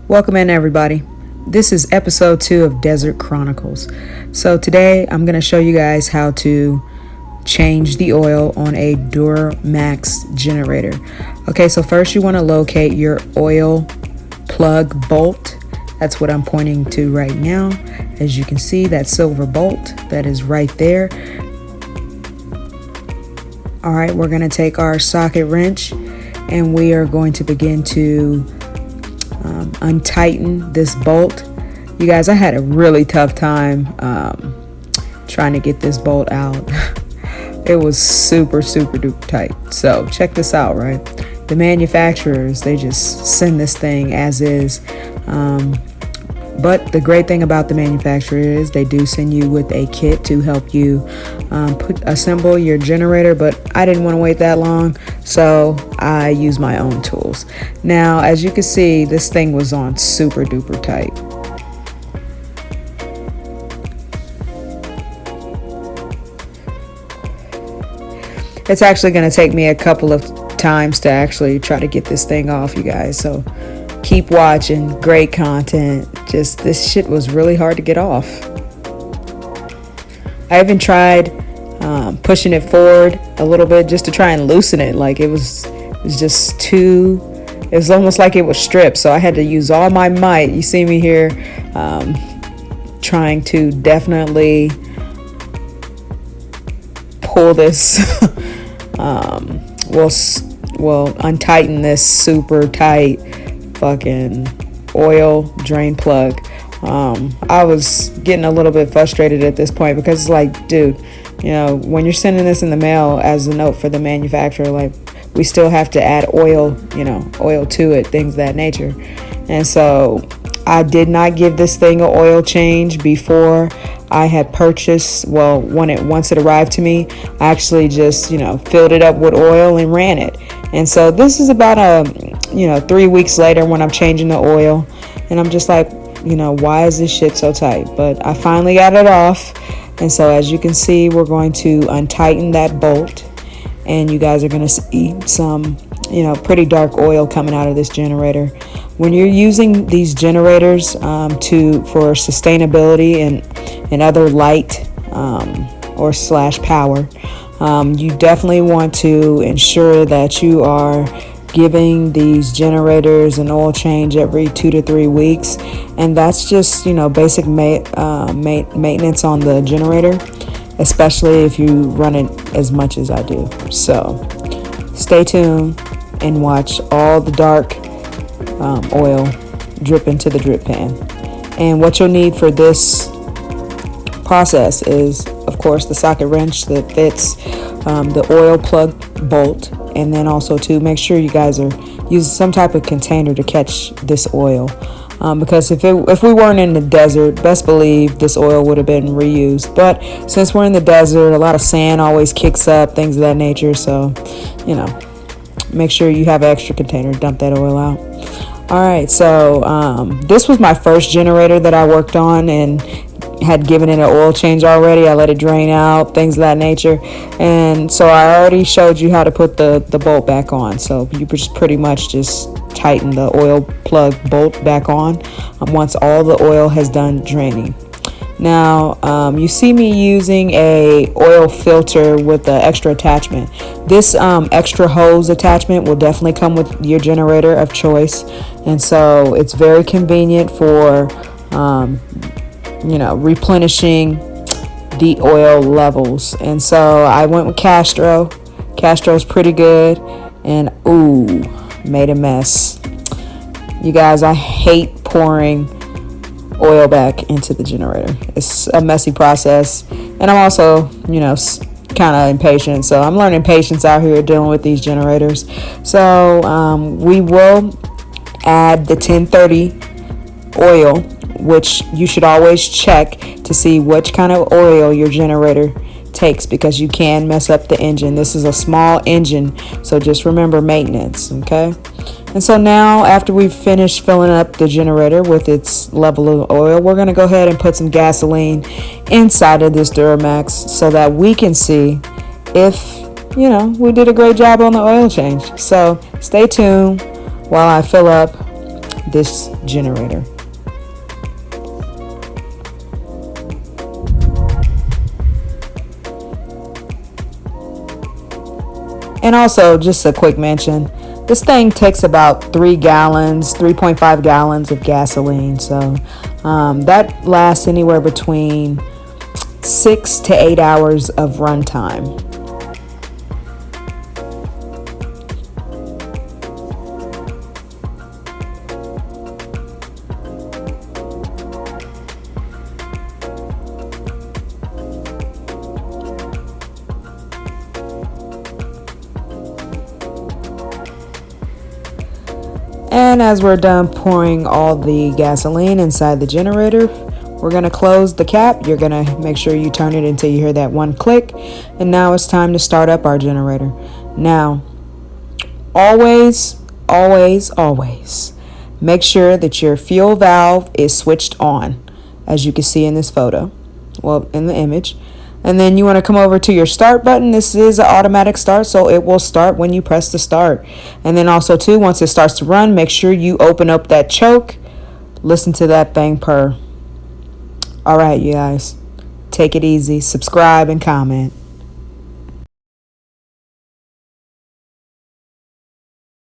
Welcome in, everybody. This is episode 2 of Desert Chronicles. So today I'm going to show you guys how to change the oil on a durmaxx generator. Okay, so first you want to locate your oil plug bolt. That's what I'm pointing to right now. As you can see, that silver bolt that is right there. All right, we're going to take our socket wrench and we are going to begin to untighten this bolt. You guys, I had a really tough time trying to get this bolt out. It was super duper tight. So check this out, right? The manufacturers, they just send this thing as is. But the great thing about the manufacturer is they do send you with a kit to help you assemble your generator, but I didn't want to wait that long, so I used my own tools. Now, as you can see, this thing was on super duper tight. It's actually going to take me a couple of times to actually try to get this thing off, you guys, so keep watching. Great content. Just this shit was really hard to get off. I even tried pushing it forward a little bit just to try and loosen it. Like it was just too, it was almost like it was stripped, so I had to use all my might. You see me here trying to definitely pull this well untighten this super tight fucking oil drain plug. I was getting a little bit frustrated at this point because it's like, dude, you know, when you're sending this in the mail as a note for the manufacturer, like we still have to add oil, you know, oil to it, things of that nature. And so I did not give this thing an oil change before I had purchased. Well, once it arrived to me, I actually just, you know, filled it up with oil and ran it. And so this is about 3 weeks later when I'm changing the oil, and I'm just like, you know, why is this shit so tight? But I finally got it off. And so as you can see, we're going to untighten that bolt, and you guys are going to see some, you know, pretty dark oil coming out of this generator. When you're using these generators for sustainability and other light or / power, you definitely want to ensure that you are giving these generators an oil change every 2 to 3 weeks, and that's just, you know, basic maintenance on the generator, especially if you run it as much as I do. So stay tuned and watch all the dark oil drip into the drip pan. And what you'll need for this process is, of course, the socket wrench that fits the oil plug bolt, and then also to make sure you guys are using some type of container to catch this oil, because if we weren't in the desert, best believe this oil would have been reused. But since we're in the desert, a lot of sand always kicks up, things of that nature, so, you know, make sure you have an extra container to dump that oil out. All right, so this was my first generator that I worked on and had given it an oil change already. I let it drain out, things of that nature. And so I already showed you how to put the bolt back on. So you just pretty much just tighten the oil plug bolt back on once all the oil has done draining. Now, you see me using a oil filter with an extra attachment. This extra hose attachment will definitely come with your generator of choice. And so it's very convenient for replenishing the oil levels. And so I went with Castro. Castro's pretty good, and made a mess. You guys, I hate pouring oil back into the generator. It's a messy process, and I'm also, kind of impatient, so I'm learning patience out here dealing with these generators. So we will add the 1030 oil, which you should always check to see which kind of oil your generator takes, because you can mess up the engine. This is a small engine, so just remember maintenance, okay? And so now, after we've finished filling up the generator with its level of oil, we're going to go ahead and put some gasoline inside of this durmaxx so that we can see if, we did a great job on the oil change. So stay tuned while I fill up this generator. And also, just a quick mention, this thing takes about 3.5 gallons of gasoline. So that lasts anywhere between 6 to 8 hours of runtime. And as we're done pouring all the gasoline inside the generator, we're going to close the cap. You're going to make sure you turn it until you hear that one click. And now it's time to start up our generator. Now, always make sure that your fuel valve is switched on, as you can see in this photo, well, in the image. And then you want to come over to your start button. This is an automatic start, so it will start when you press the start. And then also too, once it starts to run, make sure you open up that choke. Listen to that thing purr. All right, you guys, take it easy. Subscribe and comment.